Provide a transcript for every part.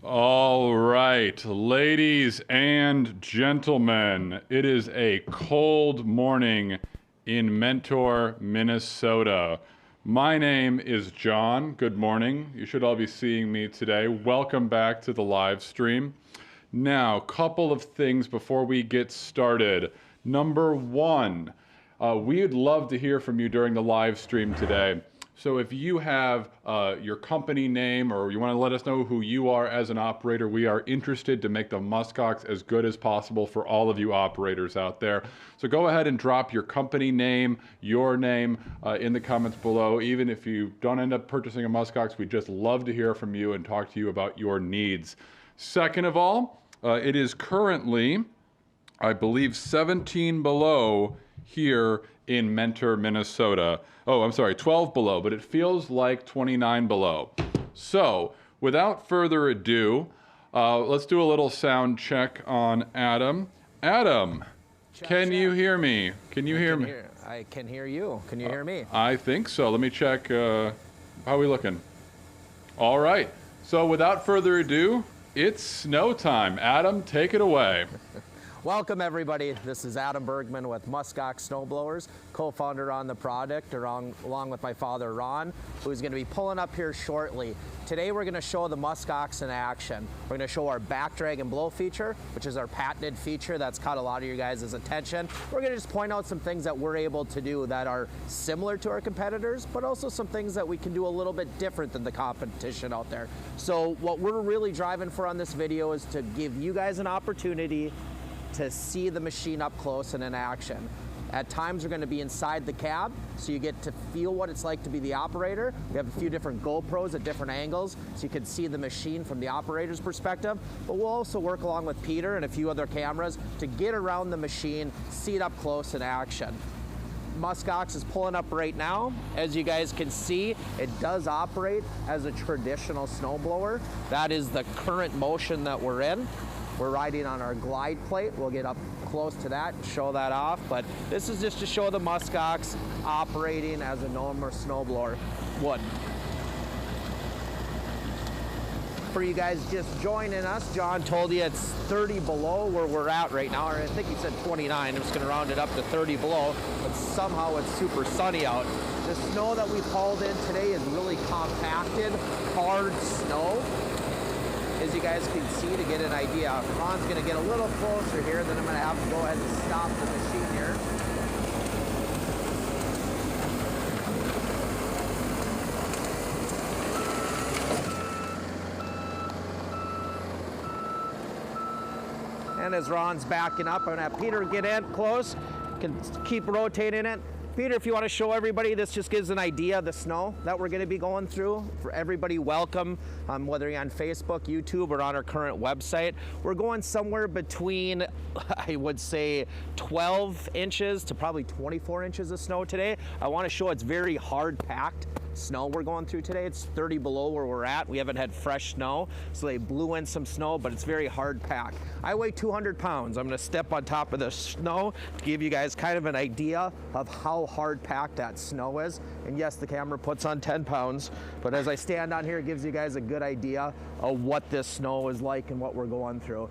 All right, ladies and gentlemen, it is a cold morning in Mentor, Minnesota. My name is John. Good morning. You should all be seeing me today. Welcome back to the live stream. Now, couple of things before we get started. Number one, we'd love to hear from you during the live stream today. So if you have your company name or you want to let us know who you are as an operator, we are interested to make the Muskox as good as possible for all of you operators out there. So go ahead and drop your company name, your name in the comments below. Even if you don't end up purchasing a Muskox, we'd just love to hear from you and talk to you about your needs. Second of all, it is currently, I believe, 17 below here in Mentor, Minnesota. Oh, I'm sorry, 12 below, but it feels like 29 below. So, without further ado, let's do a little sound check on Adam. Adam, can you hear me? Can you hear me? I can hear you. Can you hear me? I think so. Let me check. How are we looking? All right. So, without further ado, it's snow time. Adam, take it away. Welcome everybody. This is Adam Bergman with Muskox Snowblowers, co-founder on the product, along with my father Ron, who's going to be pulling up here shortly. Today we're going to show the Muskox in action. We're going to show our back drag and blow feature, which is our patented feature that's caught a lot of you guys' attention. We're going to just point out some things that we're able to do that are similar to our competitors, but also some things that we can do a little bit different than the competition out there. So what we're really driving for on this video is to give you guys an opportunity to see the machine up close and in action. At times we're going to be inside the cab, so you get to feel what it's like to be the operator. We have a few different GoPros at different angles, so you can see the machine from the operator's perspective. But we'll also work along with Peter and a few other cameras to get around the machine, see it up close in action. Muskox is pulling up right now. As you guys can see, it does operate as a traditional snowblower. That is the current motion that we're in. We're riding on our glide plate. We'll get up close to that and show that off, but this is just to show the Muskox operating as a normal snowblower would. For you guys just joining us, John told you it's 30 below where we're at right now, or I think he said 29. I'm just gonna round it up to 30 below, but somehow it's super sunny out. The snow that we've hauled in today is really compacted, hard snow. As you guys can see, to get an idea, Ron's going to get a little closer here, then I'm going to have to go ahead and stop the machine here. And as Ron's backing up, I'm going to have Peter get in close, can keep rotating it. Peter, if you want to show everybody, this just gives an idea of the snow that we're going to be going through. For everybody, welcome, whether you're on Facebook, YouTube, or on our current website. We're going somewhere between, I would say, 12 inches to probably 24 inches of snow today. I want to show it's very hard packed snow we're going through today. It's 30 below where we're at. We haven't had fresh snow, so they blew in some snow, but it's very hard packed. I weigh 200 pounds. I'm going to step on top of the snow to give you guys kind of an idea of how hard packed that snow is. And yes, the camera puts on 10 pounds, but as I stand on here, it gives you guys a good idea of what this snow is like and what we're going through.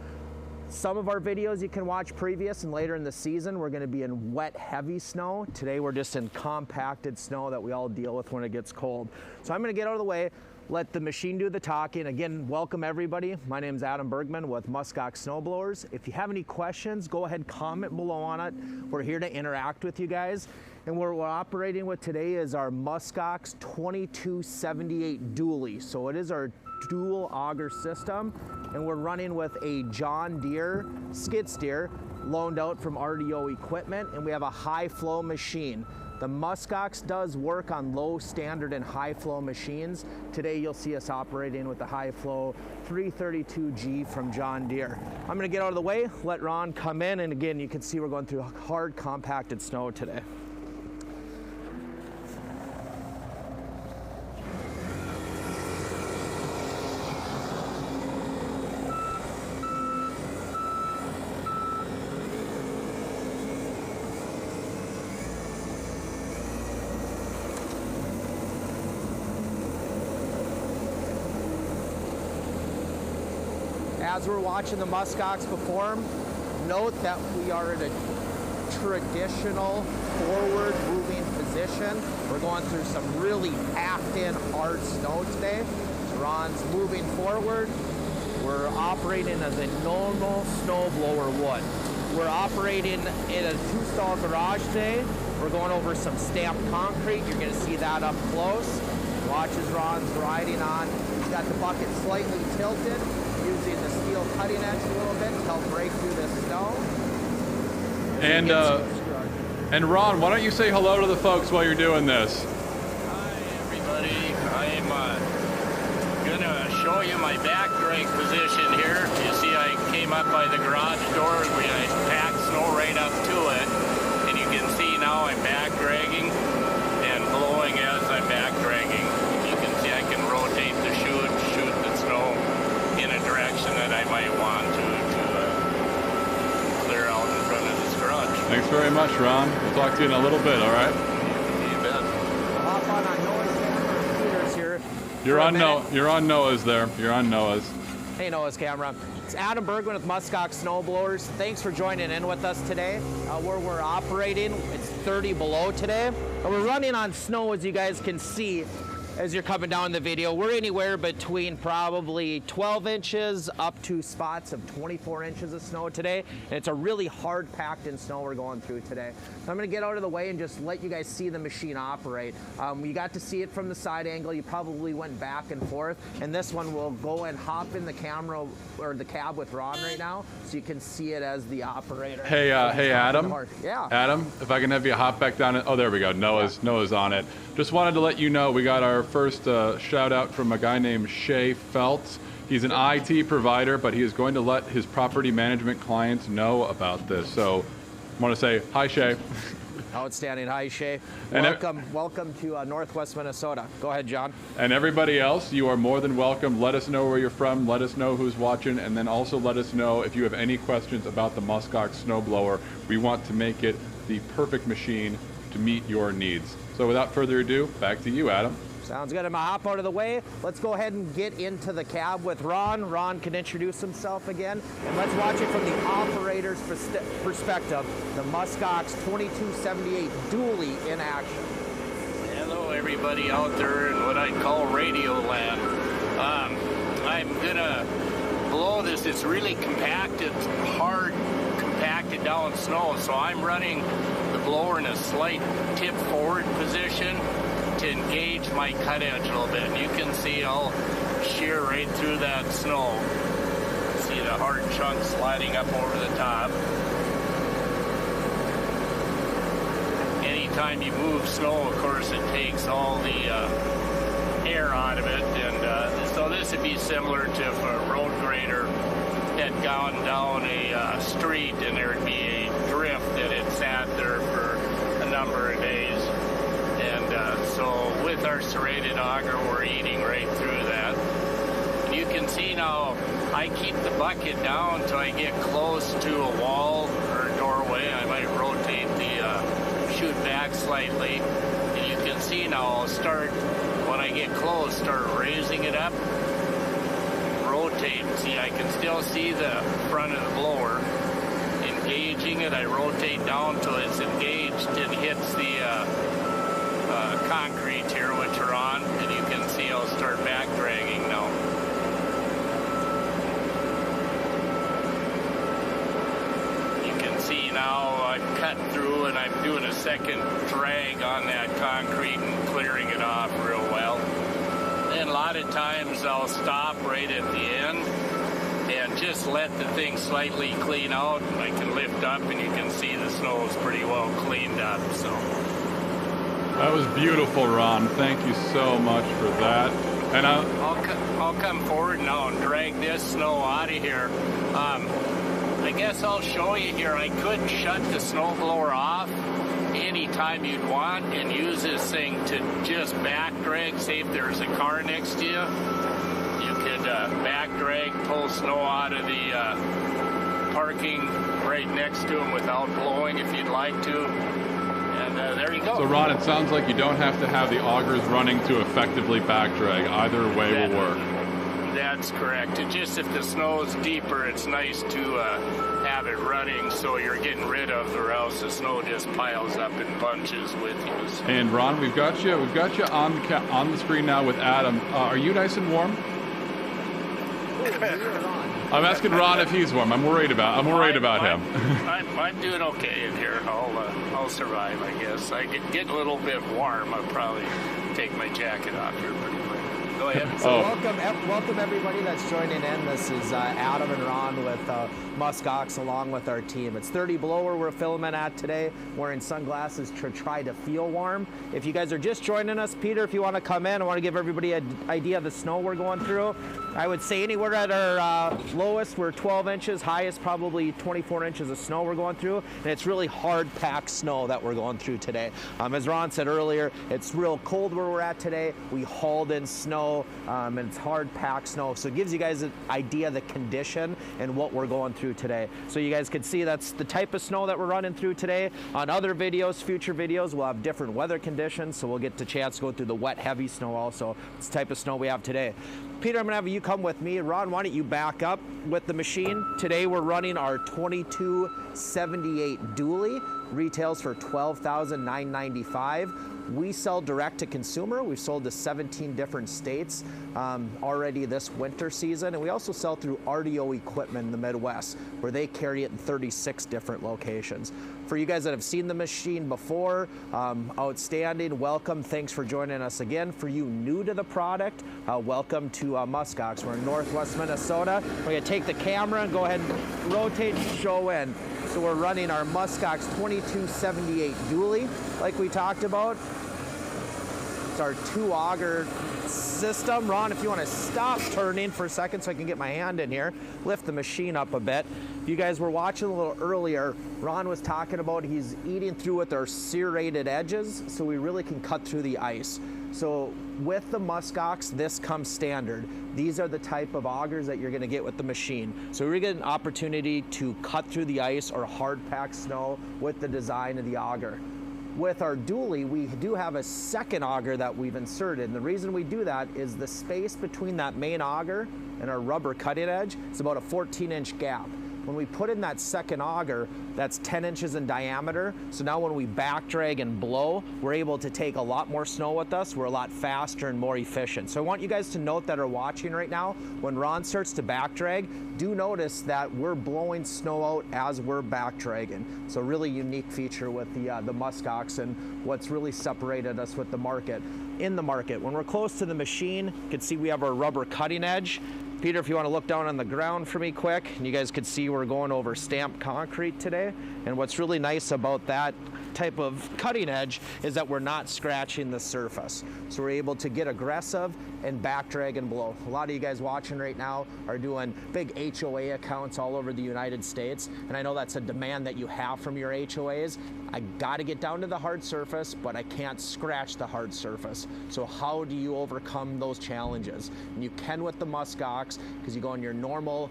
Some of our videos you can watch previous, and later in the season we're going to be in wet, heavy snow. Today we're just in compacted snow that we all deal with when it gets cold. So I'm going to get out of the way, let the machine do the talking. Again, welcome everybody. My name is Adam Bergman with Muskox Snowblowers. If you have any questions, go ahead, comment below on it. We're here to interact with you guys. And what we're operating with today is our Muskox 2278 dually. So it is our dual auger system, and we're running with a John Deere skid steer loaned out from RDO equipment, and we have a high flow machine. The Muskox does work on low standard and high flow machines. Today you'll see us operating with the high flow 332G from John Deere. I'm gonna get out of the way, let Ron come in, and again, you can see we're going through hard compacted snow today. as we're watching the muskox perform, note that we are in a traditional forward moving position. We're going through some really packed in hard snow today. Ron's moving forward. We're operating as a normal snowblower would. We're operating in a 2-stall garage today. We're going over some stamped concrete. You're going to see that up close. Watch as Ron's riding on. He's got the bucket slightly tilted, using the steel cutting edge a little bit to help break through the snow. And Ron, why don't you say hello to the folks while you're doing this? Hi everybody, I'm gonna show you my back drag position here. You see I came up by the garage door and I packed snow right up to it. And you can see now I'm back dragging and blowing as I'm back dragging. You can see I can rotate the chute, shoot the snow in a direction that I might want to clear out in front of this garage. Thanks very much, Ron. We'll talk to you in a little bit, all right? You bet. We'll hop on Noah's camera. Peter's here. You're on Noah's there. You're on Noah's. Hey, Noah's camera. It's Adam Bergman with Muskox Snowblowers. Thanks for joining in with us today. Where we're operating, it's 30 below today. And we're running on snow, as you guys can see as you're coming down the video. We're anywhere between probably 12 inches up to spots of 24 inches of snow today. And it's a really hard packed in snow we're going through today. So I'm gonna get out of the way and just let you guys see the machine operate. You got to see it from the side angle. You probably went back and forth. And this one will go and hop in the camera or the cab with Ron right now, so you can see it as the operator. Hey, Adam. Yeah. Adam, if I can have you hop back down. Oh, there we go. Noah's on it. Just wanted to let you know we got our first shout out from a guy named Shay Feltz. He's an IT provider, but he is going to let his property management clients know about this. So I want to say hi, Shay. Outstanding. Hi, Shay. And welcome to Northwest Minnesota. Go ahead, John. And everybody else, you are more than welcome. Let us know where you're from. Let us know who's watching. And then also let us know if you have any questions about the Muskox snowblower. We want to make it the perfect machine to meet your needs. So without further ado, back to you, Adam. Sounds good. I'm gonna hop out of the way. Let's go ahead and get into the cab with Ron. Ron can introduce himself again. And let's watch it from the operator's perspective. The Muskox 2278 dually in action. Hello everybody out there in what I'd call radio land. I'm gonna blow this. It's really compacted, hard compacted down snow, so I'm running the blower in a slight tip forward position to engage my cut edge a little bit. And you can see I'll shear right through that snow. See the hard chunks sliding up over the top. Anytime you move snow, of course, it takes all the air out of it. And so this would be similar to if a road grader had gone down a street and there would be a drift that had sat there for a number of days. And so with our serrated auger, we're eating right through that. And you can see now I keep the bucket down till I get close to a wall or a doorway. I might rotate the chute back slightly. And you can see now I'll start, when I get close, start raising it up, rotate. See, I can still see the front of the blower. Engaging it, I rotate down till it's engaged and hits the concrete here, which are on, and you can see I'll start back dragging now. You can see now I've cut through and I'm doing a second drag on that concrete and clearing it off real well. And a lot of times I'll stop right at the end and just let the thing slightly clean out, and I can lift up and you can see the snow is pretty well cleaned up. So That was beautiful, Ron. Thank you so much for that. And I'll come forward now and drag this snow out of here. I guess I'll show you here. I could shut the snowblower off anytime you'd want and use this thing to just back drag. Say if there's a car next to you, you could back drag, pull snow out of the parking right next to them without blowing if you'd like to. And there you go. so, Ron, it sounds like you don't have to have the augers running to effectively back drag. Either way will work. That's correct. It just if the snow is deeper, it's nice to have it running so you're getting rid of, or else the snow just piles up in bunches with you. So. And Ron, we've got you on the screen now with Adam. Are you nice and warm? I'm asking Ron if he's warm. I'm worried about him. I'm doing okay in here. I'll survive, I guess. I get a little bit warm. I'll probably take my jacket off here pretty quick. Go ahead. So welcome everybody that's joining in. This is Adam and Ron with Muskox along with our team. It's 30 below where we're filming at today, wearing sunglasses to try to feel warm. If you guys are just joining us, Peter, if you want to come in, I want to give everybody an idea of the snow we're going through. I would say anywhere at our lowest, we're 12 inches, highest probably 24 inches of snow we're going through, and it's really hard packed snow that we're going through today. As Ron said earlier, it's real cold where we're at today. We hauled in snow, and it's hard packed snow, so it gives you guys an idea of the condition and what we're going through today. So you guys can see that's the type of snow that we're running through today. On other videos, future videos, we'll have different weather conditions, so we'll get the chance to go through the wet, heavy snow also. It's the type of snow we have today. Peter, I'm going to have you come with me. Ron, why don't you back up with the machine? Today we're running our 2278 dually. Retails for $12,995. We sell direct to consumer. We've sold to 17 different states already this winter season. And we also sell through RDO Equipment in the Midwest, where they carry it in 36 different locations. For you guys that have seen the machine before, outstanding, welcome. Thanks for joining us again. For you new to the product, welcome to Muskox. We're in Northwest Minnesota. We're going to take the camera and go ahead and rotate and show in. So we're running our Muskox 2278 dually, like we talked about. It's our 2 auger system. Ron, if you want to stop turning for a second so I can get my hand in here, lift the machine up a bit. If you guys were watching a little earlier, Ron was talking about he's eating through with our serrated edges, so we really can cut through the ice. So with the Muskox, this comes standard. These are the type of augers that you're going to get with the machine. So we're going to get an opportunity to cut through the ice or hard packed snow with the design of the auger. With our dually, we do have a second auger that we've inserted. And the reason we do that is the space between that main auger and our rubber cutting edge is about a 14-inch gap. When we put in that second auger, that's 10 inches in diameter. So now when we back drag and blow, we're able to take a lot more snow with us. We're a lot faster and more efficient. So I want you guys to note that are watching right now, when Ron starts to back drag, do notice that we're blowing snow out as we're back dragging. So really unique feature with the Muskox and what's really separated us with the market. In the market, when we're close to the machine, you can see we have our rubber cutting edge. Peter, if you want to look down on the ground for me quick, and you guys could see we're going over stamped concrete today. And what's really nice about that type of cutting edge is that we're not scratching the surface. So we're able to get aggressive and back drag and blow. A lot of you guys watching right now are doing big HOA accounts all over the United States, and I know that's a demand that you have from your HOAs. I got to get down to the hard surface, but I can't scratch the hard surface. So how do you overcome those challenges? And you can with the Muskox, because you go in your normal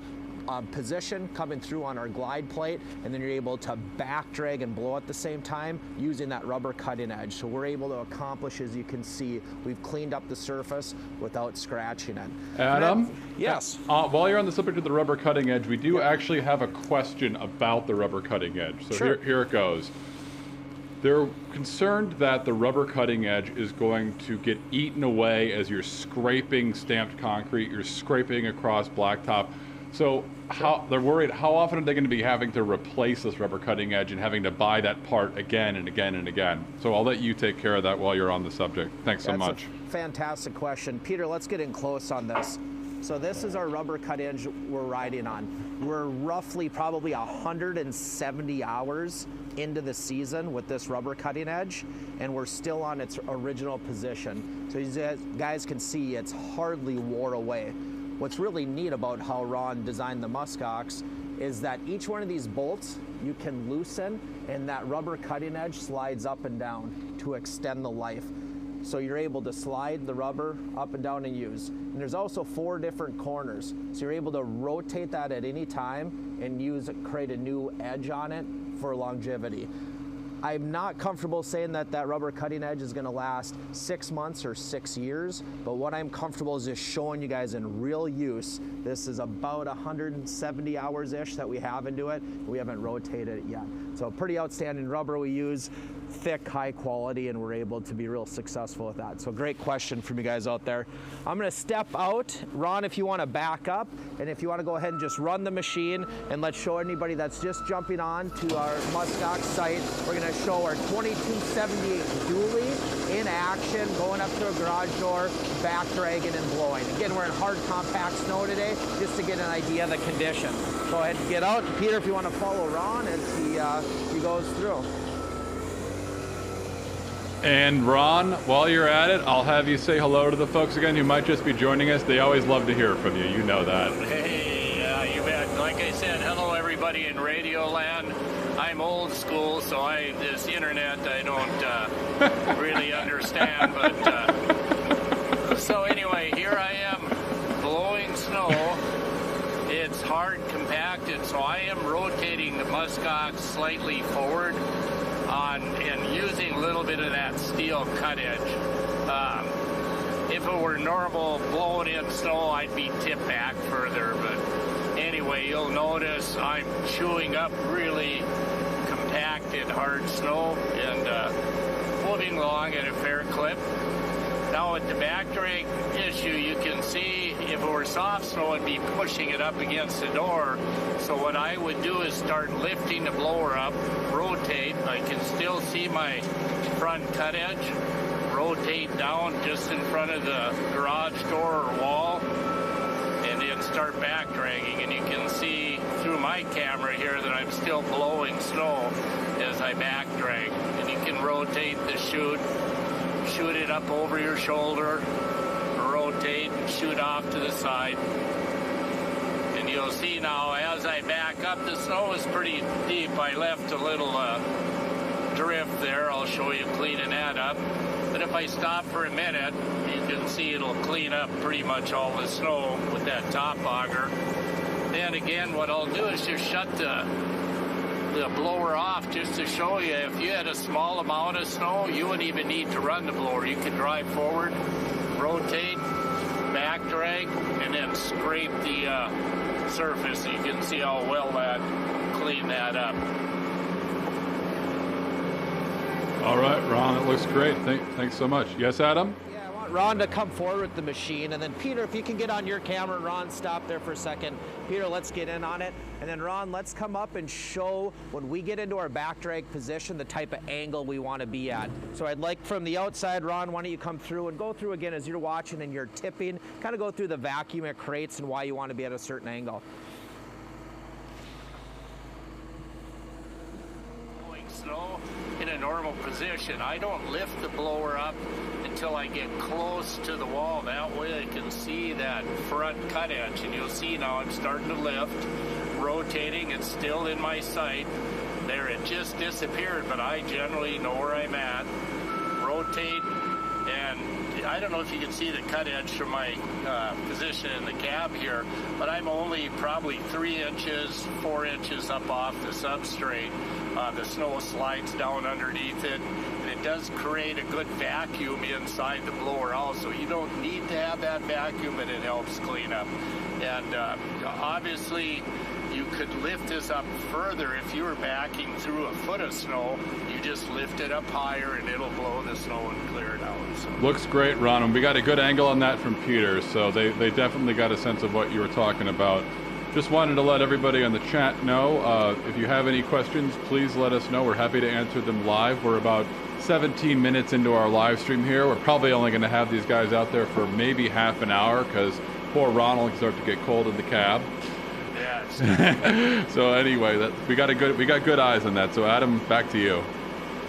position coming through on our glide plate, and then you're able to back drag and blow at the same time using that rubber cutting edge. So we're able to accomplish, as you can see, we've cleaned up the surface without scratching it. Adam? Yes. While you're on the subject of the rubber cutting edge, we do actually have a question about the rubber cutting edge. So sure. Here it goes. They're concerned that the rubber cutting edge is going to get eaten away as you're scraping stamped concrete, you're scraping across blacktop. So they're worried, how often are they going to be having to replace this rubber cutting edge and having to buy that part again and again and again? So I'll let you take care of that while you're on the subject. Thanks so much. That's a fantastic question. Peter, let's get in close on this. So this is our rubber cut edge we're riding on. We're roughly probably 170 hours into the season with this rubber cutting edge, and we're still on its original position. So you guys can see it's hardly wore away. What's really neat about how Ron designed the Muskox is that each one of these bolts you can loosen, and that rubber cutting edge slides up and down to extend the life. So you're able to slide the rubber up and down and use. And there's also 4 different corners. So you're able to rotate that at any time and create a new edge on it for longevity. I'm not comfortable saying that that rubber cutting edge is gonna last 6 months or 6 years, but what I'm comfortable is just showing you guys in real use. This is about 170 hours-ish that we have into it. We haven't rotated it yet. So pretty outstanding rubber we use, thick, high quality, and we're able to be real successful with that. So great question from you guys out there. I'm gonna step out. Ron, if you wanna back up, and if you wanna go ahead and just run the machine, and let's show anybody that's just jumping on to our Muskox site, we're gonna show our 2278 dually in action, going up to a garage door, back dragging and blowing. Again, we're in hard compact snow today, just to get an idea of the condition. Go ahead and get out. Peter, if you wanna follow Ron as he goes through. And Ron, while you're at it, I'll have you say hello to the folks again who might just be joining us. They always love to hear from you. You know that. Hey, you bet. Like I said, hello everybody in Radio Land. I'm old school, so this internet I don't really understand. But so anyway, here I am blowing snow. It's hard compacted, so I am rotating the Muskox slightly forward and using a little bit of that steel cut edge. If it were normal blowing in snow, I'd be tipped back further, but anyway, you'll notice I'm chewing up really compacted hard snow and moving along at a fair clip. Now with the back drag issue, you can see if it were soft snow, it'd be pushing it up against the door. So what I would do is start lifting the blower up, rotate. I can still see my front cut edge, rotate down just in front of the garage door or wall, and then start back dragging. And you can see through my camera here that I'm still blowing snow as I back drag. And you can rotate the chute, shoot it up over your shoulder, rotate and shoot off to the side. And you'll see now as I back up, the snow is pretty deep. I left a little drift there. I'll show you cleaning that up. But if I stop for a minute, you can see it'll clean up pretty much all the snow with that top auger. Then again, what I'll do is just shut the blower off just to show you. If you had a small amount of snow, you wouldn't even need to run the blower. You could drive forward, rotate, back drag, and then scrape the surface. You can see how well that cleaned that up. All right, Ron, it looks great. Thanks so much. Yes, Adam? Yeah, I want Ron to come forward with the machine, and then Peter, if you can get on your camera. Ron, stop there for a second. Peter, let's get in on it. And then Ron, let's come up and show when we get into our back drag position, the type of angle we want to be at. So I'd like from the outside, Ron, why don't you come through and go through again as you're watching and you're tipping, kind of go through the vacuum it creates and why you want to be at a certain angle. Blowing snow in a normal position. I don't lift the blower up until I get close to the wall. That way I can see that front cut edge, and you'll see now I'm starting to lift, rotating. It's still in my sight. There, it just disappeared, but I generally know where I'm at. Rotate, and I don't know if you can see the cut edge from my position in the cab here, but I'm only probably 3 inches, 4 inches up off the substrate. The snow slides down underneath it, and it does create a good vacuum inside the blower also. You don't need to have that vacuum, and it helps clean up. And obviously, you could lift this up further if you were backing through a foot of snow. You just lift it up higher, and it'll blow the snow and clear it out. So. Looks great, Ron. And we got a good angle on that from Peter, so they definitely got a sense of what you were talking about. Just wanted to let everybody on the chat know, if you have any questions, please let us know. We're happy to answer them live. We're about 17 minutes into our live stream here. We're probably only going to have these guys out there for maybe half an hour because poor Ronald can start to get cold in the cab. Yes. So anyway, we got good eyes on that. So Adam, back to you.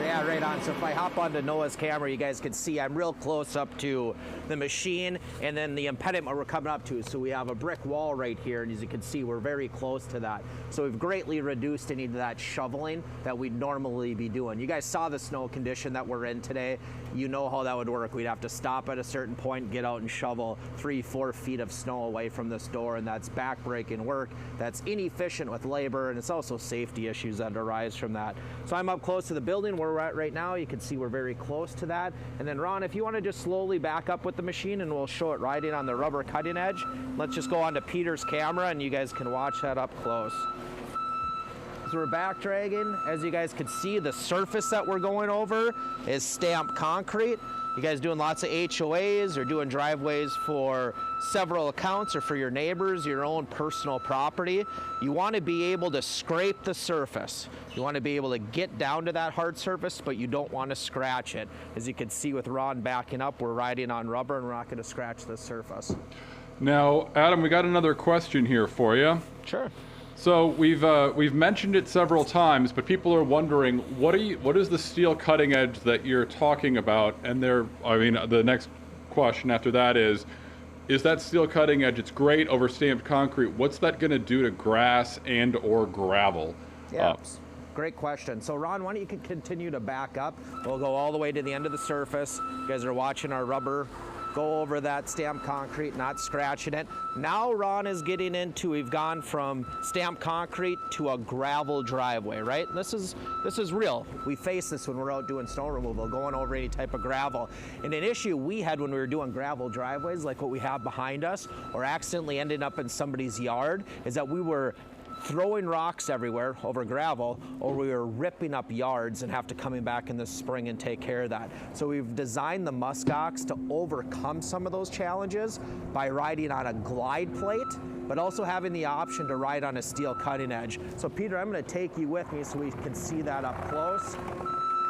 Yeah, right on. So if I hop onto Noah's camera, you guys can see I'm real close up to the machine and then the impediment we're coming up to. So we have a brick wall right here, and as you can see, we're very close to that. So we've greatly reduced any of that shoveling that we'd normally be doing. You guys saw the snow condition that we're in today. You know how that would work. We'd have to stop at a certain point, get out and shovel 3-4 feet of snow away from this door, and that's backbreaking work. That's inefficient with labor, and it's also safety issues that arise from that. So I'm up close to the building where we're at right now. You can see we're very close to that. And then Ron, if you want to just slowly back up with the machine and we'll show it riding on the rubber cutting edge. Let's just go on to Peter's camera and you guys can watch that up close. So we're back dragging. As you guys can see, the surface that we're going over is stamped concrete. You guys doing lots of HOAs or doing driveways for several accounts or for your neighbors, your own personal property, you want to be able to scrape the surface. You want to be able to get down to that hard surface, but you don't want to scratch it. As you can see with Ron backing up, we're riding on rubber and we're not going to scratch the surface. Now, Adam, we got another question here for you. Sure. So we've mentioned it several times, but people are wondering what is the steel cutting edge that you're talking about? And the next question after that is that steel cutting edge? It's great over stamped concrete. What's that going to do to grass and or gravel? Yeah, great question. So Ron, why don't you continue to back up? We'll go all the way to the end of the surface. You guys are watching our rubber go over that stamped concrete, not scratching it. Now Ron is getting into, we've gone from stamped concrete to a gravel driveway, right? This is real. We face this when we're out doing snow removal, going over any type of gravel. And an issue we had when we were doing gravel driveways, like what we have behind us, or accidentally ending up in somebody's yard, is that we were throwing rocks everywhere over gravel, or we were ripping up yards and have to coming back in the spring and take care of that. So we've designed the Muskox to overcome some of those challenges by riding on a glide plate, but also having the option to ride on a steel cutting edge. So Peter, I'm going to take you with me so we can see that up close.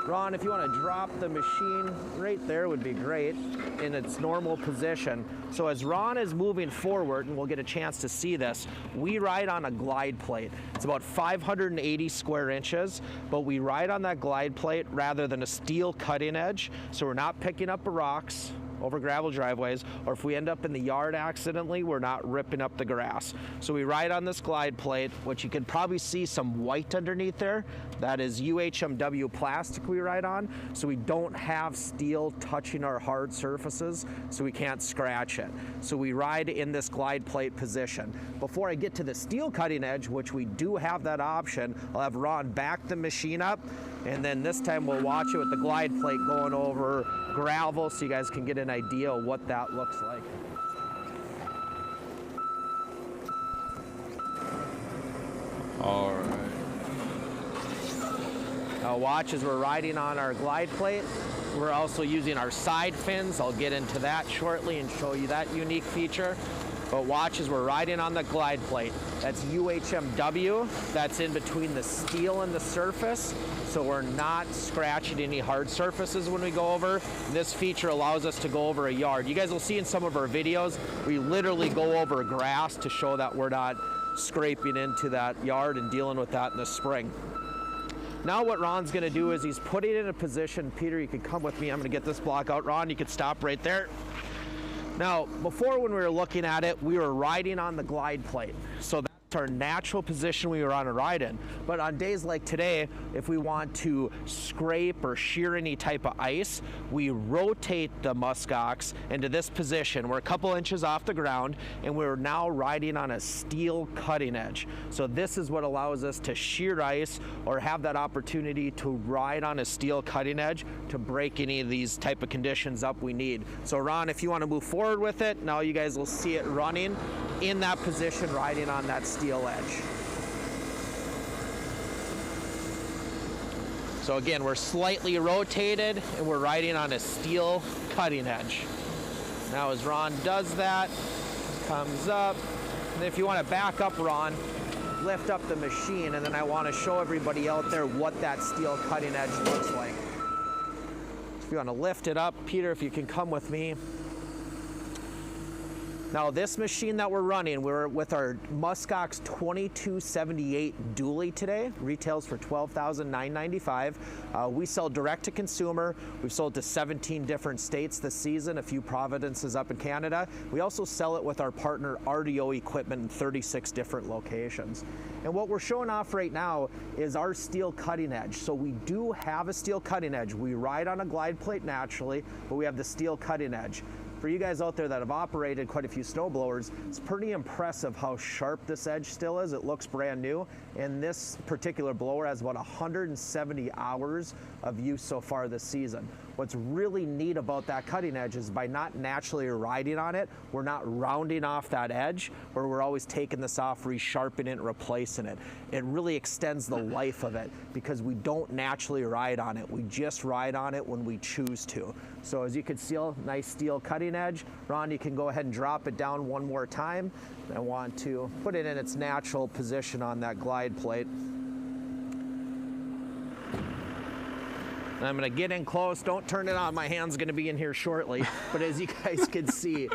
Ron, if you want to drop the machine right there would be great in its normal position. So as Ron is moving forward, and we'll get a chance to see this, we ride on a glide plate. It's about 580 square inches, but we ride on that glide plate rather than a steel cutting edge. So we're not picking up rocks over gravel driveways, or if we end up in the yard accidentally, we're not ripping up the grass. So we ride on this glide plate, which you can probably see some white underneath there. That is UHMW plastic we ride on, so we don't have steel touching our hard surfaces, so we can't scratch it. So we ride in this glide plate position. Before I get to the steel cutting edge, which we do have that option, I'll have Ron back the machine up, and then this time we'll watch it with the glide plate going over gravel so you guys can get an idea of what that looks like. All right. Now watch as we're riding on our glide plate. We're also using our side fins. I'll get into that shortly and show you that unique feature. But watch as we're riding on the glide plate. That's UHMW. That's in between the steel and the surface, so we're not scratching any hard surfaces when we go over. This feature allows us to go over a yard. You guys will see in some of our videos, we literally go over grass to show that we're not scraping into that yard and dealing with that in the spring. Now what Ron's gonna do is he's putting it in a position. Peter, you can come with me. I'm gonna get this block out. Ron, you can stop right there. Now, before when we were looking at it, we were riding on the glide plate. So that's our natural position we were on a ride in. But on days like today, if we want to scrape or shear any type of ice, we rotate the Muskox into this position. We're a couple inches off the ground, and we're now riding on a steel cutting edge. So this is what allows us to shear ice or have that opportunity to ride on a steel cutting edge to break any of these type of conditions up we need. So Ron, if you want to move forward with it, now you guys will see it running in that position, riding on that steel edge. So again, we're slightly rotated and we're riding on a steel cutting edge. Now as Ron does that, comes up, and if you want to back up, Ron, lift up the machine, and then I want to show everybody out there what that steel cutting edge looks like. So if you want to lift it up, Peter, if you can come with me. Now this machine that we're running, we're with our Muskox 2278 dually today, retails for $12,995. We sell direct to consumer. We've sold to 17 different states this season, a few provinces up in Canada. We also sell it with our partner RDO Equipment in 36 different locations. And what we're showing off right now is our steel cutting edge. So we do have a steel cutting edge. We ride on a glide plate naturally, but we have the steel cutting edge. For you guys out there that have operated quite a few snowblowers, it's pretty impressive how sharp this edge still is. It looks brand new, and this particular blower has about 170 hours of use so far this season. What's really neat about that cutting edge is by not naturally riding on it, we're not rounding off that edge, where we're always taking this off, resharpening it, and replacing it. It really extends the life of it because we don't naturally ride on it. We just ride on it when we choose to. So as you can see, nice steel cutting edge. Ron, you can go ahead and drop it down one more time. I want to put it in its natural position on that glide plate. And I'm going to get in close. Don't turn it on. My hand's going to be in here shortly. But as you guys can see,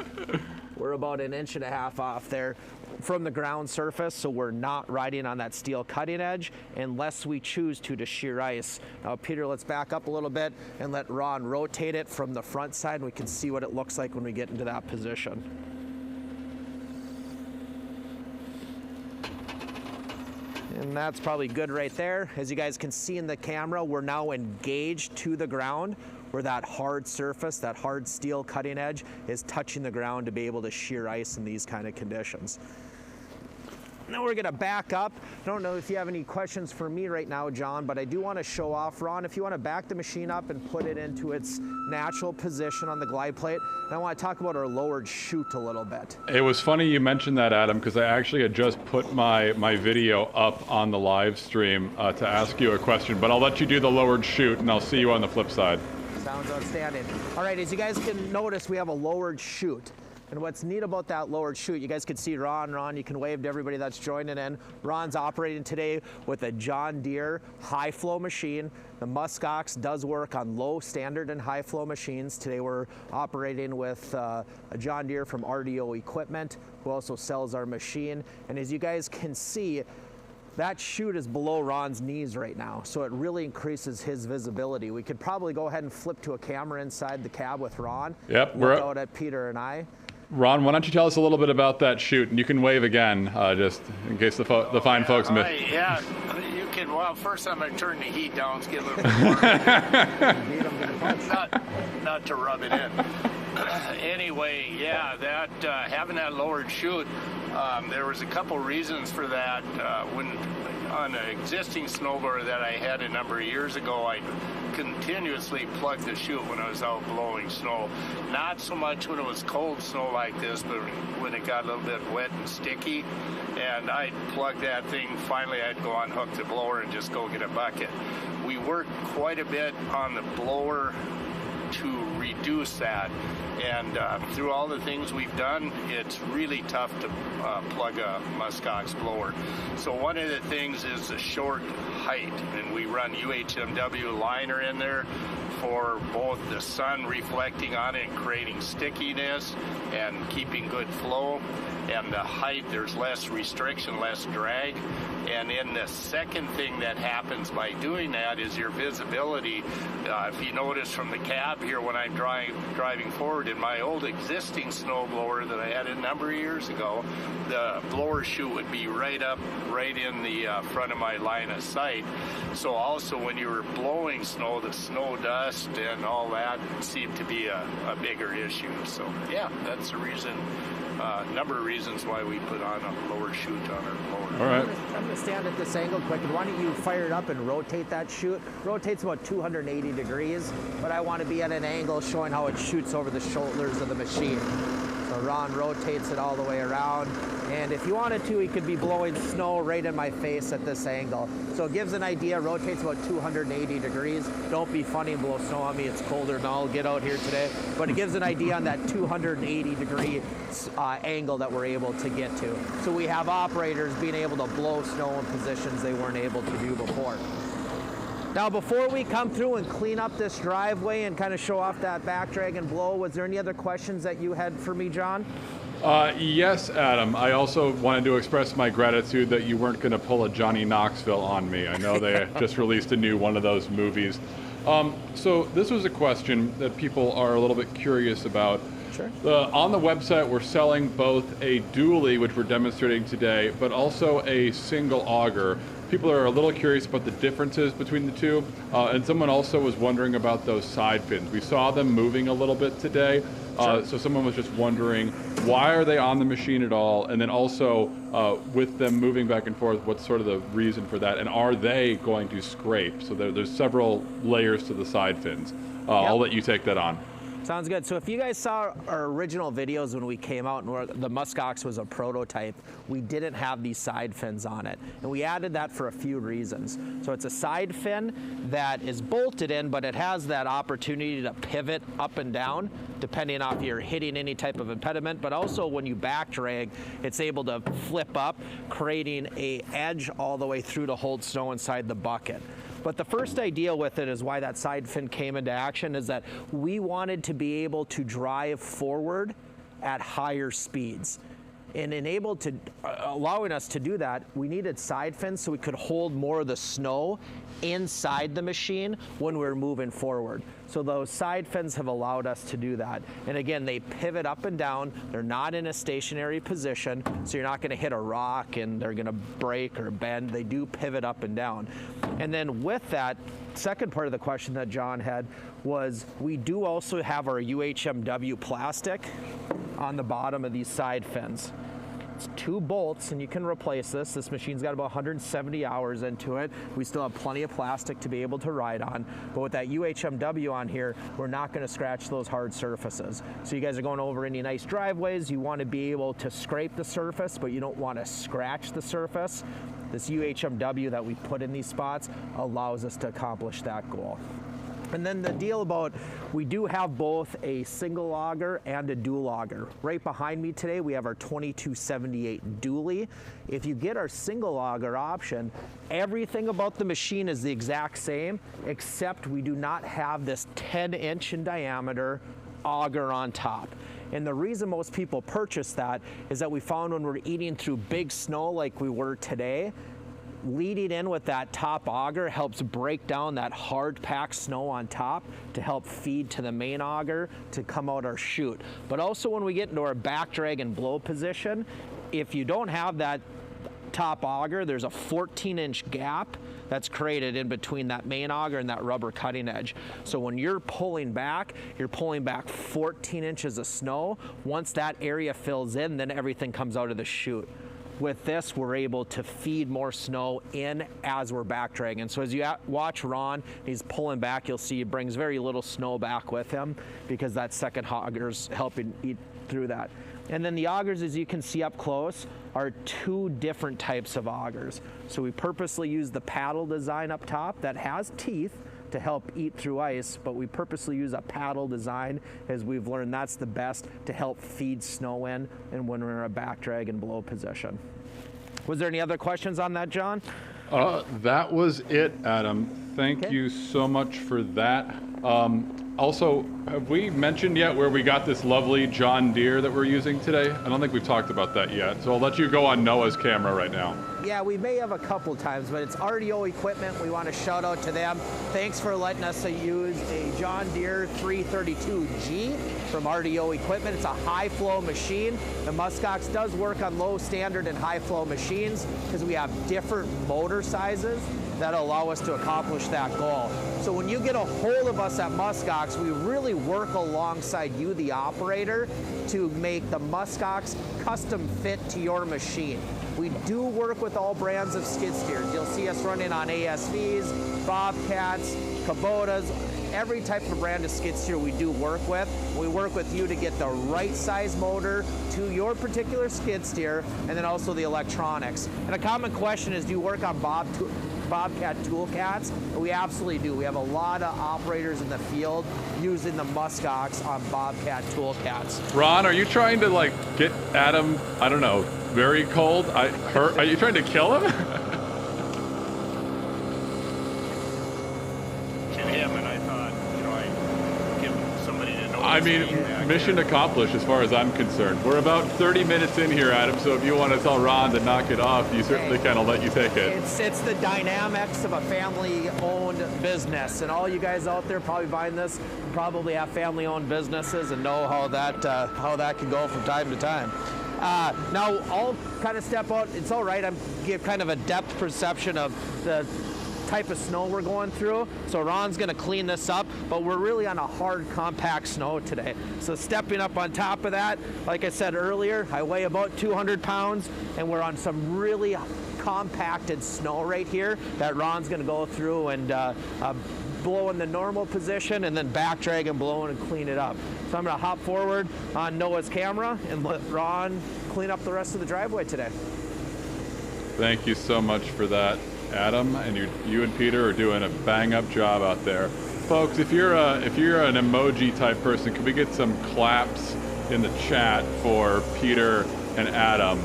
we're about 1.5 inches off there from the ground surface, so we're not riding on that steel cutting edge unless we choose to shear ice. Now, Peter, let's back up a little bit and let Ron rotate it from the front side, and we can see what it looks like when we get into that position. And that's probably good right there. As you guys can see in the camera, we're now engaged to the ground where that hard surface, that hard steel cutting edge is touching the ground to be able to shear ice in these kind of conditions. Now we're gonna back up. I don't know if you have any questions for me right now, John, but I do want to show off, Ron, if you want to back the machine up and put it into its natural position on the glide plate. And I want to talk about our lowered chute a little bit. It was funny you mentioned that, Adam, because I actually had just put my video up on the live stream to ask you a question, but I'll let you do the lowered chute and I'll see you on the flip side. Sounds outstanding. All right, as you guys can notice, we have a lowered chute. And what's neat about that lowered chute, you guys can see Ron, you can wave to everybody that's joining in. Ron's operating today with a John Deere high flow machine. The Muskox does work on low standard and high flow machines. Today we're operating with a John Deere from RDO Equipment, who also sells our machine. And as you guys can see, that chute is below Ron's knees right now, so it really increases his visibility. We could probably go ahead and flip to a camera inside the cab with Ron. Yep, look out at Peter and I. Ron, why don't you tell us a little bit about that chute, and you can wave again, just in case the fine folks miss. Yeah, you can. Well, first I'm going to turn the heat down, to get a little bit warm. not to rub it in. Anyway, yeah, that having that lowered chute, there was a couple reasons for that. When on an existing snowblower that I had a number of years ago, I continuously plugged the chute when I was out blowing snow. Not so much when it was cold snow like this, but when it got a little bit wet and sticky, and I'd plug that thing. Finally, I'd go unhook the blower and just go get a bucket. We worked quite a bit on the blower to reduce that, and through all the things we've done, it's really tough to plug a Muskox blower. So one of the things is the short height, and we run UHMW liner in there for both the sun reflecting on it and creating stickiness and keeping good flow, and the height, there's less restriction, less drag. And then the second thing that happens by doing that is your visibility. If you notice from the cab here, when I'm driving forward in my old existing snowblower that I had a number of years ago, the blower chute would be right in the front of my line of sight. So also when you were blowing snow, the snow dust and all that seemed to be a bigger issue. So yeah, that's the reason. Number of reasons why we put on a lower chute on our blower. All right. I'm going to stand at this angle quick, and why don't you fire it up and rotate that chute? Rotates about 280 degrees, but I want to be at an angle showing how it shoots over the shoulders of the machine. So Ron rotates it all the way around, and if you wanted to, he could be blowing snow right in my face at this angle. So it gives an idea, rotates about 280 degrees. Don't be funny and blow snow on me, it's colder than I'll get out here today. But it gives an idea on that 280 degree angle that we're able to get to. So we have operators being able to blow snow in positions they weren't able to do before. Now, before we come through and clean up this driveway and kind of show off that back drag and blow, was there any other questions that you had for me, John? Yes, Adam. I also wanted to express my gratitude that you weren't going to pull a Johnny Knoxville on me. I know they just released a new one of those movies. So this was a question that people are a little bit curious about. Sure. On the website, we're selling both a dually, which we're demonstrating today, but also a single auger. People are a little curious about the differences between the two, and someone also was wondering about those side fins. We saw them moving a little bit today, so someone was just wondering, why are they on the machine at all? And then also, with them moving back and forth, what's sort of the reason for that? And are they going to scrape? So there's several layers to the side fins. I'll let you take that on. Sounds good. So if you guys saw our original videos when we came out and the Muskox was a prototype, we didn't have these side fins on it. And we added that for a few reasons. So it's a side fin that is bolted in, but it has that opportunity to pivot up and down, depending on if you're hitting any type of impediment. But also when you back drag, it's able to flip up, creating an edge all the way through to hold snow inside the bucket. But the first idea with it is why that side fin came into action is that we wanted to be able to drive forward at higher speeds. And allowing us to do that, we needed side fins so we could hold more of the snow inside the machine when we were moving forward. So those side fins have allowed us to do that. And again, they pivot up and down. They're not in a stationary position, so you're not going to hit a rock and they're going to break or bend. They do pivot up and down. And then with that, second part of the question that John had was we do also have our UHMW plastic on the bottom of these side fins. It's 2 bolts and you can replace this. This machine's got about 170 hours into it. We still have plenty of plastic to be able to ride on. But with that UHMW on here, we're not going to scratch those hard surfaces. So you guys are going over any nice driveways, you want to be able to scrape the surface, but you don't want to scratch the surface. This UHMW that we put in these spots allows us to accomplish that goal. And then the deal about, we do have both a single auger and a dual auger. Right behind me today, we have our 2278 dually. If you get our single auger option, everything about the machine is the exact same, except we do not have this 10-inch in diameter auger on top. And the reason most people purchase that is that we found when we're eating through big snow like we were today, leading in with that top auger helps break down that hard packed snow on top to help feed to the main auger to come out our chute. But also when we get into our back drag and blow position, if you don't have that top auger, there's a 14-inch gap that's created in between that main auger and that rubber cutting edge. So when you're pulling back 14 inches of snow. Once that area fills in, then everything comes out of the chute. With this, we're able to feed more snow in as we're back dragging. So as you watch Ron, he's pulling back, you'll see he brings very little snow back with him because that second auger's helping eat through that. And then the augers, as you can see up close, are 2 different types of augers. So we purposely use the paddle design up top that has teeth to help eat through ice, but we purposely use a paddle design as we've learned that's the best to help feed snow in and when we're in a back drag and blow position. Was there any other questions on that, John? That was it, Adam. Thank you so much for that. Also, have we mentioned yet where we got this lovely John Deere that we're using today? I don't think we've talked about that yet, so I'll let you go on Noah's camera right now. Yeah, we may have a couple times, but it's RDO equipment. We want to shout out to them. Thanks for letting us use a John Deere 332G from RDO equipment. It's a high flow machine. The Muskox does work on low standard and high flow machines because we have different motor sizes that allow us to accomplish that goal. So when you get a hold of us at Muskox, we really work alongside you, the operator, to make the Muskox custom fit to your machine. We do work with all brands of skid steers. You'll see us running on ASVs, Bobcats, Kubotas, every type of brand of skid steer we do work with. We work with you to get the right size motor to your particular skid steer, and then also the electronics. And a common question is, do you work on Bobcat tool cats? We absolutely do. We have a lot of operators in the field using the Muskox on Bobcat tool cats. Ron, are you trying to like get Adam, I don't know, very cold? Are you trying to kill him? To him, and I thought, I'd give somebody to know. I mean, mission accomplished as far as I'm concerned. We're about 30 minutes in here, Adam, so if you want to tell Ron to knock it off, you certainly can. I'll let you take it. It's the dynamics of a family-owned business, and all you guys out there probably buying this probably have family-owned businesses and know how that can go from time to time. Now I'll kind of step out. It's all right. I'm give kind of a depth perception of the type of snow we're going through. So Ron's going to clean this up, but we're really on a hard, compact snow today. So stepping up on top of that, like I said earlier, I weigh about 200 pounds, and we're on some really compacted snow right here that Ron's going to go through and blow in the normal position and then back drag and blow in and clean it up. So I'm going to hop forward on Noah's camera and let Ron clean up the rest of the driveway today. Thank you so much for that, Adam, and you and Peter are doing a bang-up job out there. Folks, if you're an emoji type person, can we get some claps in the chat for Peter and Adam?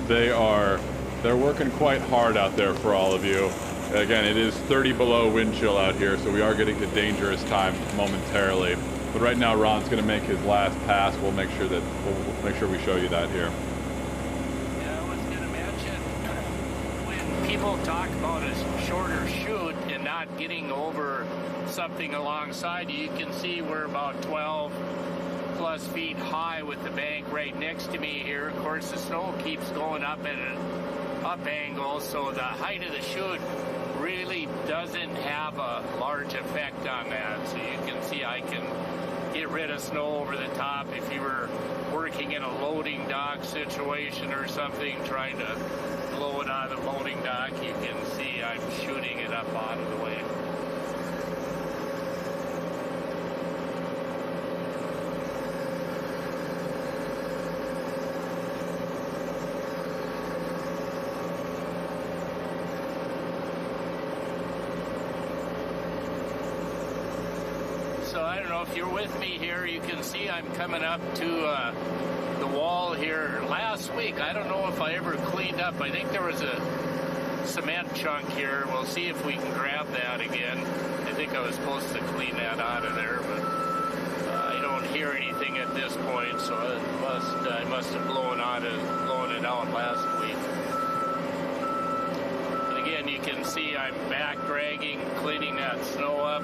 They're working quite hard out there for all of you. Again, it is 30 below wind chill out here, so we are getting to dangerous time momentarily. But right now, Ron's going to make his last pass. We'll make sure we show you that here. Yeah, I was going to mention, when people talk about a shorter chute and not getting over something alongside you can see we're about 12 plus feet high with the bank right next to me here. Of course, the snow keeps going up at an up angle, so the height of the chute really doesn't have a large effect on that. So you can see I can get rid of snow over the top. If you were working in a loading dock situation or something, trying to blow it out of the loading dock, you can see I'm shooting it up out of the way. So I don't know if you're with me here, you can see I'm coming up to the wall here. Last week, I don't know if I ever cleaned up. I think there was a cement chunk here. We'll see if we can grab that again. I think I was supposed to clean that out of there, but I don't hear anything at this point, so I must have blown it out last week. But again, you can see I'm back dragging, cleaning that snow up.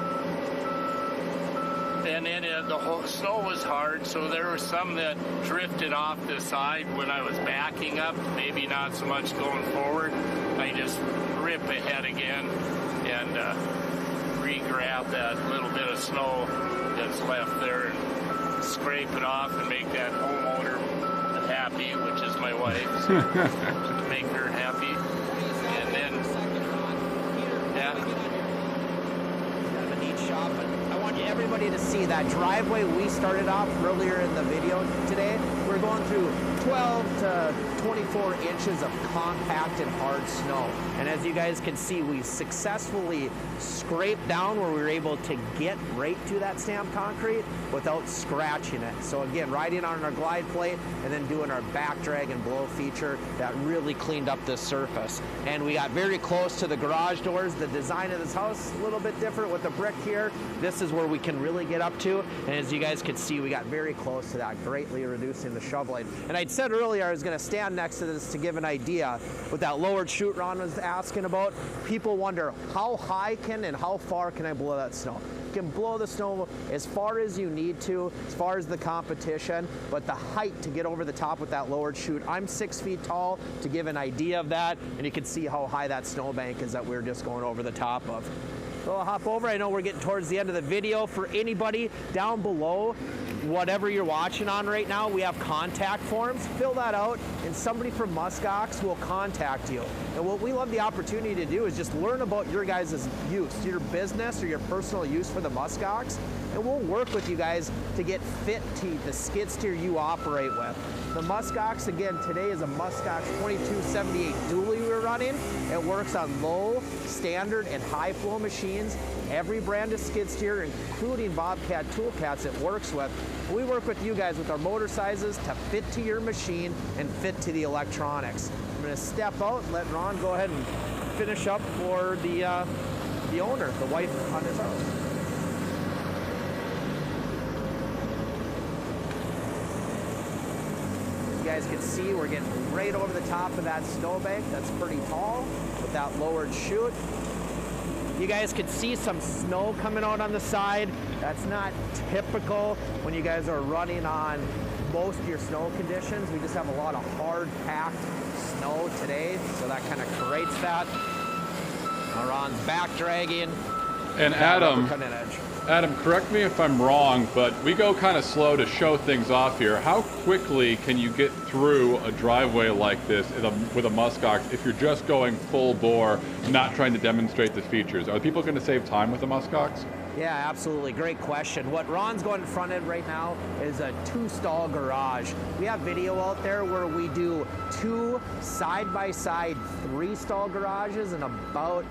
And then the whole snow was hard, so there were some that drifted off the side when I was backing up, maybe not so much going forward. I just rip ahead again and re-grab that little bit of snow that's left there and scrape it off and make that homeowner happy, which is my wife, so to make her happy. And then, yeah. I want everybody to see that driveway we started off earlier in the video today. We're going through 12 to 24 inches of compact and hard snow. And as you guys can see, we successfully scraped down where we were able to get right to that stamped concrete without scratching it. So again, riding on our glide plate and then doing our back drag and blow feature that really cleaned up this surface. And we got very close to the garage doors. The design of this house a little bit different with the brick here. This is where we can really get up to. And as you guys can see, we got very close to that, greatly reducing the shoveling. And I'd said earlier I was going to stand next to this to give an idea. With that lowered chute Ron was asking about, people wonder how high and how far can I blow that snow? You can blow the snow as far as you need to, as far as the competition, but the height to get over the top with that lowered chute, I'm 6 feet tall, to give an idea of that, and you can see how high that snowbank is that we're just going over the top of. So I'll hop over. I know we're getting towards the end of the video. For anybody down below, whatever you're watching on right now, we have contact forms. Fill that out, and somebody from Muskox will contact you. And what we love the opportunity to do is just learn about your guys' use, your business or your personal use for the Muskox, and we'll work with you guys to get fit to the skid steer you operate with. The Muskox, again, today is a Muskox 2278 dually we're running. It works on low, standard, and high flow machines. Every brand of skid steer, including Bobcat Toolcats it works with. We work with you guys with our motor sizes to fit to your machine and fit to the electronics. I'm going to step out and let Ron go ahead and finish up for the owner, the wife on his house. guys can see, we're getting right over the top of that snowbank. That's pretty tall with that lowered chute. You guys can see some snow coming out on the side. That's not typical when you guys are running on most of your snow conditions. We just have a lot of hard packed snow today, so that kind of creates that. Now Ron's back dragging. And Adam, correct me if I'm wrong, but we go kind of slow to show things off here. How quickly can you get through a driveway like this with a Muskox if you're just going full bore, not trying to demonstrate the features? Are people going to save time with a Muskox? Yeah, absolutely. Great question. What Ron's going in front of right now is a 2-stall garage. We have video out there where we do 2 side-by-side 3-stall garages in about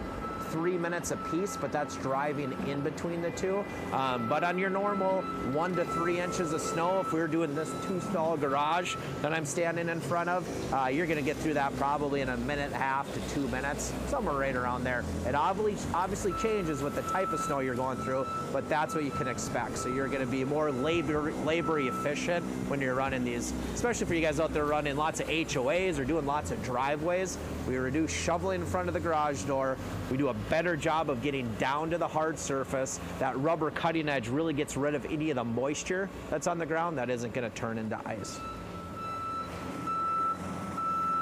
3 minutes a piece, but that's driving in between the 2. But on your normal 1 to 3 inches of snow, if we were doing this 2-stall garage that I'm standing in front of, you're going to get through that probably in 1.5 to 2 minutes, somewhere right around there. It obviously changes with the type of snow you're going through, but that's what you can expect. So you're going to be more labor efficient when you're running these, especially for you guys out there running lots of HOAs or doing lots of driveways. We reduce shoveling in front of the garage door. We do a better job of getting down to the hard surface. That rubber cutting edge really gets rid of any of the moisture that's on the ground that isn't going to turn into ice.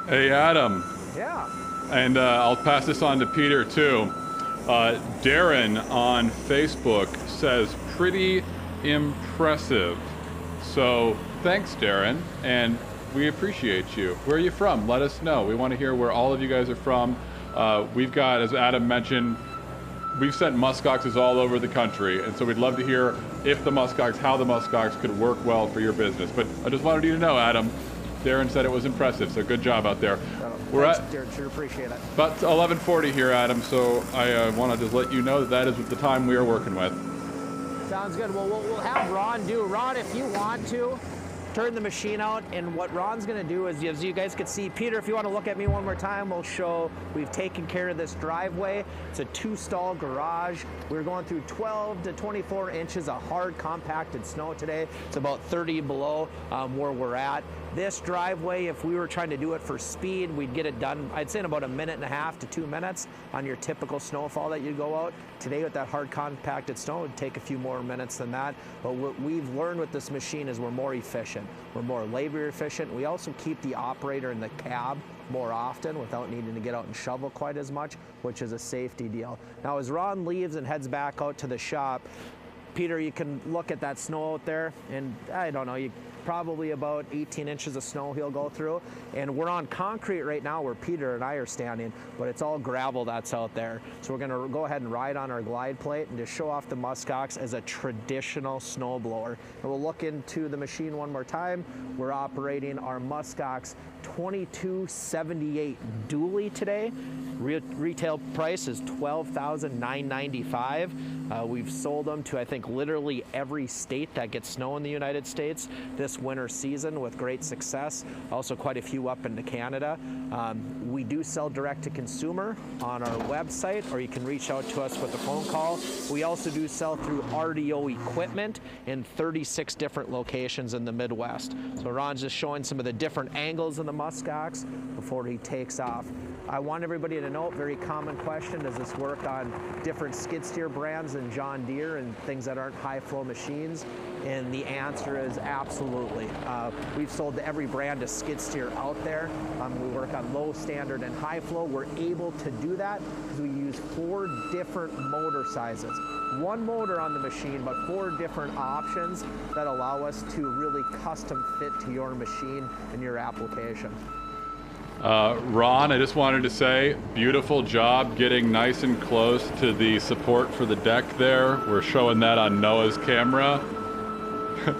Hey, Adam. Yeah. And I'll pass this on to Peter, too. Darren on Facebook says, pretty impressive. So thanks, Darren, and we appreciate you. Where are you from? Let us know. We want to hear where all of you guys are from. We've got, as Adam mentioned, we've sent Muskoxes all over the country, and so we'd love to hear if the Muskox, how the Muskox could work well for your business. But I just wanted you to know, Adam, Darren said it was impressive, so good job out there. Thanks, Darren, sure appreciate it. About 11:40 here, Adam, so I wanted to let you know that is the time we are working with. Sounds good. Well, we'll have Ron do. Ron, if you want to, turn the machine out, and what Ron's going to do is, as you guys can see, Peter, if you want to look at me one more time, we'll show we've taken care of this driveway. It's a 2-stall garage. We're going through 12 to 24 inches of hard compacted snow today. It's about 30 below where we're at. This driveway, if we were trying to do it for speed, we'd get it done, I'd say in about 1.5 to 2 minutes on your typical snowfall that you go out. Today with that hard compacted snow, it would take a few more minutes than that. But what we've learned with this machine is we're more efficient. We're more labor efficient. We also keep the operator in the cab more often without needing to get out and shovel quite as much, which is a safety deal. Now, as Ron leaves and heads back out to the shop, Peter, you can look at that snow out there, and I don't know, probably about 18 inches of snow he'll go through. And we're on concrete right now where Peter and I are standing, but it's all gravel that's out there. So we're gonna go ahead and ride on our glide plate and just show off the Muskox as a traditional snowblower. And we'll look into the machine one more time. We're operating our Muskox 2278 dually today. Retail price is $12,995. We've sold them to, I think, literally every state that gets snow in the United States this winter season with great success. Also quite a few up into Canada. We do sell direct to consumer on our website, or you can reach out to us with a phone call. We also do sell through RDO equipment in 36 different locations in the Midwest. So Ron's just showing some of the different angles in the Muskox before he takes off. I want everybody to know, very common question, does this work on different skid steer brands than John Deere and things that aren't high flow machines? And the answer is absolutely. We've sold to every brand of skid steer out there. We work on low, standard, and high flow. We're able to do that because we use 4 different motor sizes. 1 motor on the machine, but 4 different options that allow us to really custom fit to your machine and your application. Ron, I just wanted to say, beautiful job getting nice and close to the support for the deck there. We're showing that on Noah's camera. I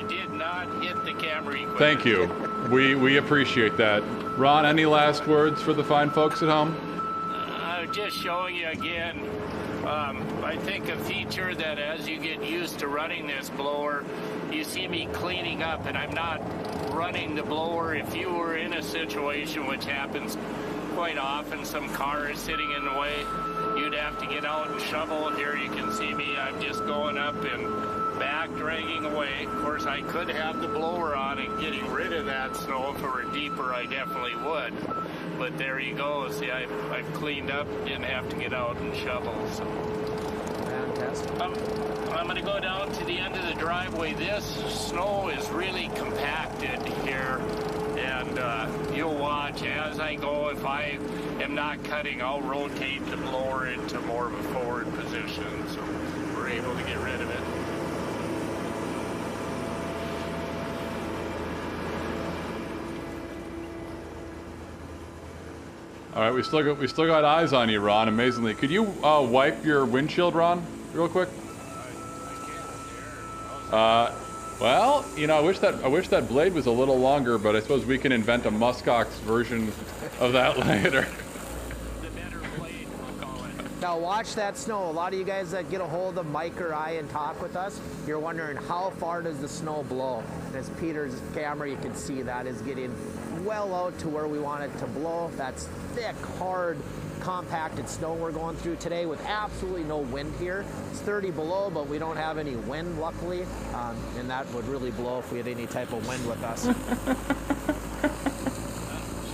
did not hit the camera equipment. Thank you. We appreciate that. Ron, any last words for the fine folks at home? Just showing you again, I think a feature that as you get used to running this blower, you see me cleaning up, and I'm not running the blower. If you were in a situation, which happens quite often, some car is sitting in the way, you'd have to get out and shovel. Here you can see me, I'm just going up and back dragging away. Of course, I could have the blower on and getting rid of that snow. If it were deeper, I definitely would. But there you go. See, I've cleaned up, didn't have to get out and shovel. So. Fantastic. I'm going to go down to the end of the driveway. This snow is really compacted here, and you'll watch as I go. If I am not cutting, I'll rotate the blower into more of a forward position, so we're able to get rid of it. All right, we still got eyes on you, Ron. Amazingly, could you wipe your windshield, Ron, real quick? Well, you know, I wish that blade was a little longer, but I suppose we can invent a Muskox version of that later. The better blade, we'll call it. Now watch that snow. A lot of you guys that get a hold of Mike or I and talk with us, you're wondering how far does the snow blow? And as Peter's camera, you can see that is getting well out to where we want it to blow. That's thick, hard, compacted snow we're going through today with absolutely no wind here. It's 30 below, but we don't have any wind, luckily, and that would really blow if we had any type of wind with us. Should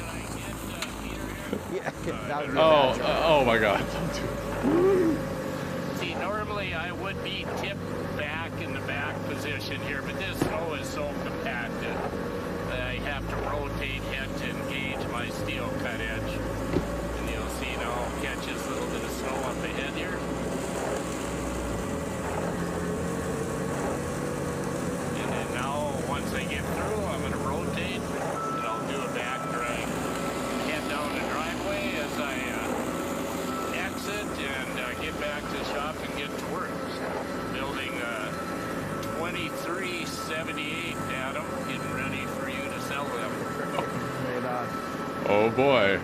I get Peter here? Yeah, that would be a bad joke. Oh my God. See, normally I would be tipped back in the back position here, but this snow is so compacted that I have to rotate head to engage my steel cut edge. And you'll see now I'll catch this little bit of snow up ahead here. And then now, once I get through, I'm going to rotate, and I'll do a back drag. Head down the driveway as I exit and get back to the shop and get to work. Building 2378, Adam, getting ready for you to sell them. Right on. Oh boy.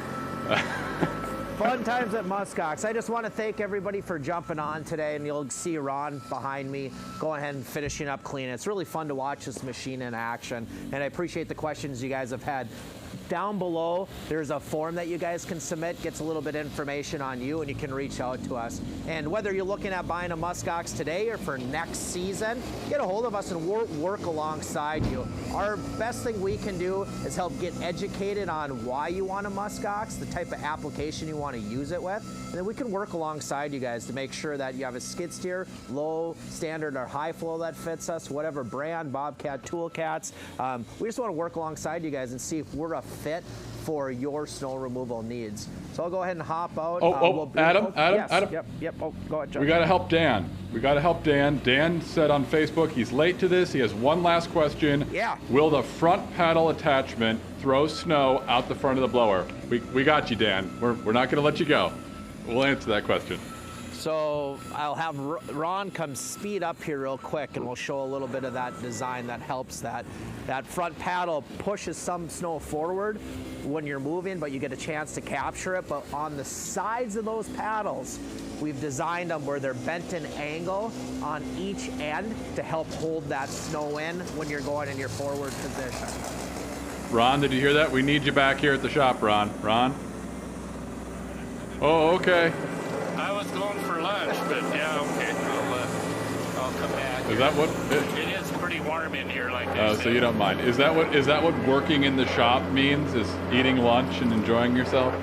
Fun times at Muskox. I just want to thank everybody for jumping on today, and you'll see Ron behind me going ahead and finishing up cleaning. It's really fun to watch this machine in action, and I appreciate the questions you guys have had. Down below, there's a form that you guys can submit, gets a little bit of information on you, and you can reach out to us. And whether you're looking at buying a Muskox today or for next season, get a hold of us and work alongside you. Our best thing we can do is help get educated on why you want a Muskox, the type of application you want to use it with, and then we can work alongside you guys to make sure that you have a skid steer, low, standard, or high flow that fits us, whatever brand, Bobcat, Toolcats. We just want to work alongside you guys and see if we're a fit for your snow removal needs. So I'll go ahead and hop out. Adam. Yep. Oh, go ahead, John. We got to help Dan. Dan said on Facebook he's late to this. He has one last question. Yeah. Will the front paddle attachment throw snow out the front of the blower? We got you, Dan. We're not going to let you go. We'll answer that question. So I'll have Ron come speed up here real quick, and we'll show a little bit of that design that helps that. That front paddle pushes some snow forward when you're moving, but you get a chance to capture it. But on the sides of those paddles, we've designed them where they're bent an angle on each end to help hold that snow in when you're going in your forward position. Ron, did you hear that? We need you back here at the shop, Ron. Ron? Oh, okay. I was going for lunch, but yeah, okay. I'll come back. Is that what? It is pretty warm in here, like Oh, this. so you don't mind. Is that what working in the shop means? Is eating lunch and enjoying yourself?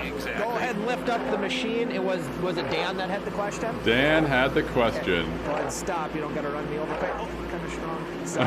Exactly. Go ahead and lift up the machine. Was it Dan that had the question? Dan had the question. Okay. Go ahead and stop. You don't got to run me over. Oh, kind of strong. So,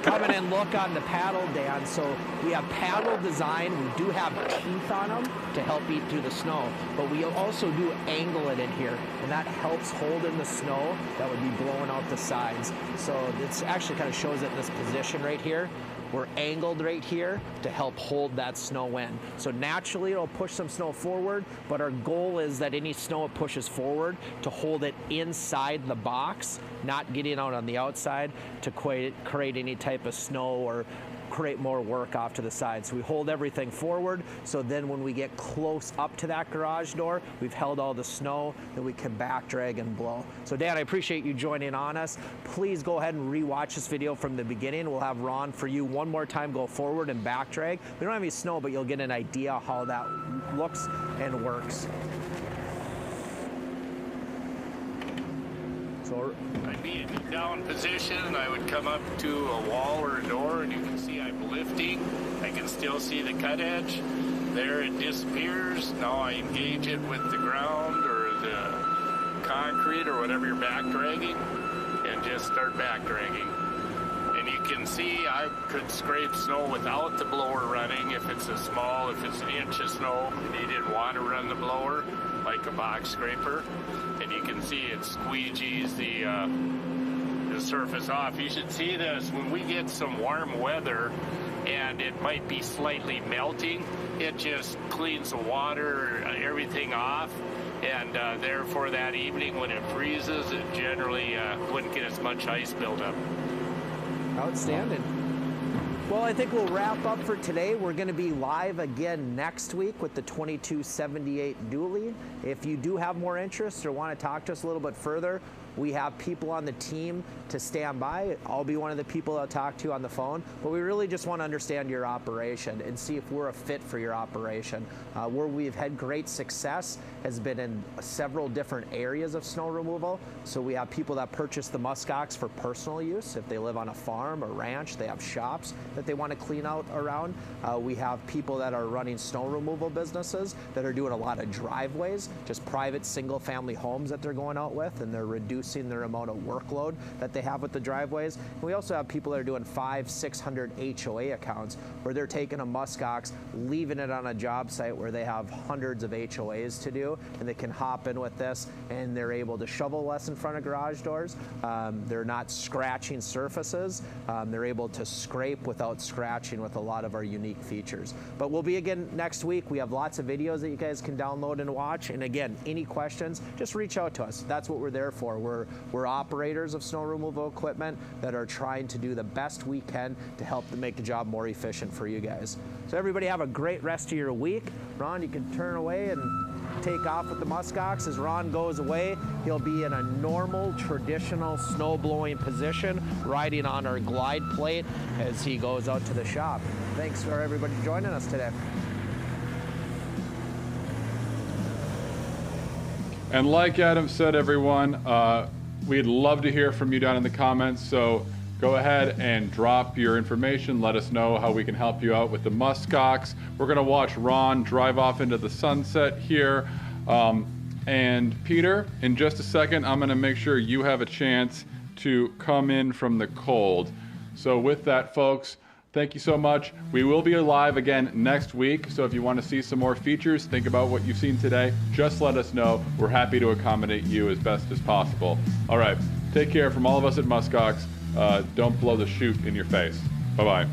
come in and look on the paddle, Dan. So we have paddle design. We do have teeth on them to help eat through the snow, but we also do angle it in here, and that helps hold in the snow that would be blowing out the sides. So it's actually kind of shows it in this position right here. We're angled right here to help hold that snow in. So naturally it'll push some snow forward, but our goal is that any snow it pushes forward to hold it inside the box, not getting out on the outside to create any type of snow or create more work off to the side. So we hold everything forward, so then when we get close up to that garage door, we've held all the snow, then we can back drag and blow. So Dan, I appreciate you joining on us. Please go ahead and re-watch this video from the beginning. We'll have Ron for you one more time go forward and back drag. We don't have any snow, but you'll get an idea how that looks and works. So So I'd be in down position, and I would come up to a wall or a door, and you can see I'm lifting. I can still see the cut edge. There it disappears. Now I engage it with the ground or the concrete or whatever you're back dragging, and just start back dragging. And you can see I could scrape snow without the blower running if it's if it's an inch of snow and you didn't want to run the blower like a box scraper. And you can see it squeegees the surface off. You should see this when we get some warm weather and it might be slightly melting. It just cleans the water, everything off. And therefore that evening when it freezes, it generally wouldn't get as much ice buildup. outstanding. Well, I think we'll wrap up for today. We're going to be live again next week with the 2278 dually. If you do have more interest or want to talk to us a little bit further, we have people on the team to stand by. I'll be one of the people I'll talk to on the phone, but we really just want to understand your operation and see if we're a fit for your operation. Where we've had great success has been in several different areas of snow removal. So we have people that purchase the Muskox for personal use. If they live on a farm or ranch, they have shops that they want to clean out around. We have people that are running snow removal businesses that are doing a lot of driveways, just private single-family homes that they're going out with, and they're reducing their amount of workload that they have with the driveways. And we also have people that are doing 500-600 HOA accounts where they're taking a Muskox, leaving it on a job site where they have hundreds of HOAs to do, and they can hop in with this and they're able to shovel less in front of garage doors. They're not scratching surfaces. They're able to scrape without scratching with a lot of our unique features. But we'll be again next week. We have lots of videos that you guys can download and watch. And again, any questions, just reach out to us. That's what we're there for. We're operators of snow removal equipment that are trying to do the best we can to help to make the job more efficient for you guys. So everybody have a great rest of your week. Ron, you can turn away and take off with the Muskox. As Ron goes away, he'll be in a normal, traditional snow blowing position, riding on our glide plate as he goes out to the shop. Thanks for everybody joining us today. And like Adam said, everyone, we'd love to hear from you down in the comments. So go ahead and drop your information. Let us know how we can help you out with the Muskox. We're going to watch Ron drive off into the sunset here. And Peter, in just a second, I'm going to make sure you have a chance to come in from the cold. So with that, folks, thank you so much. We will be live again next week. So if you want to see some more features, think about what you've seen today, just let us know. We're happy to accommodate you as best as possible. All right, take care from all of us at Muskox. Don't blow the chute in your face. Bye-bye.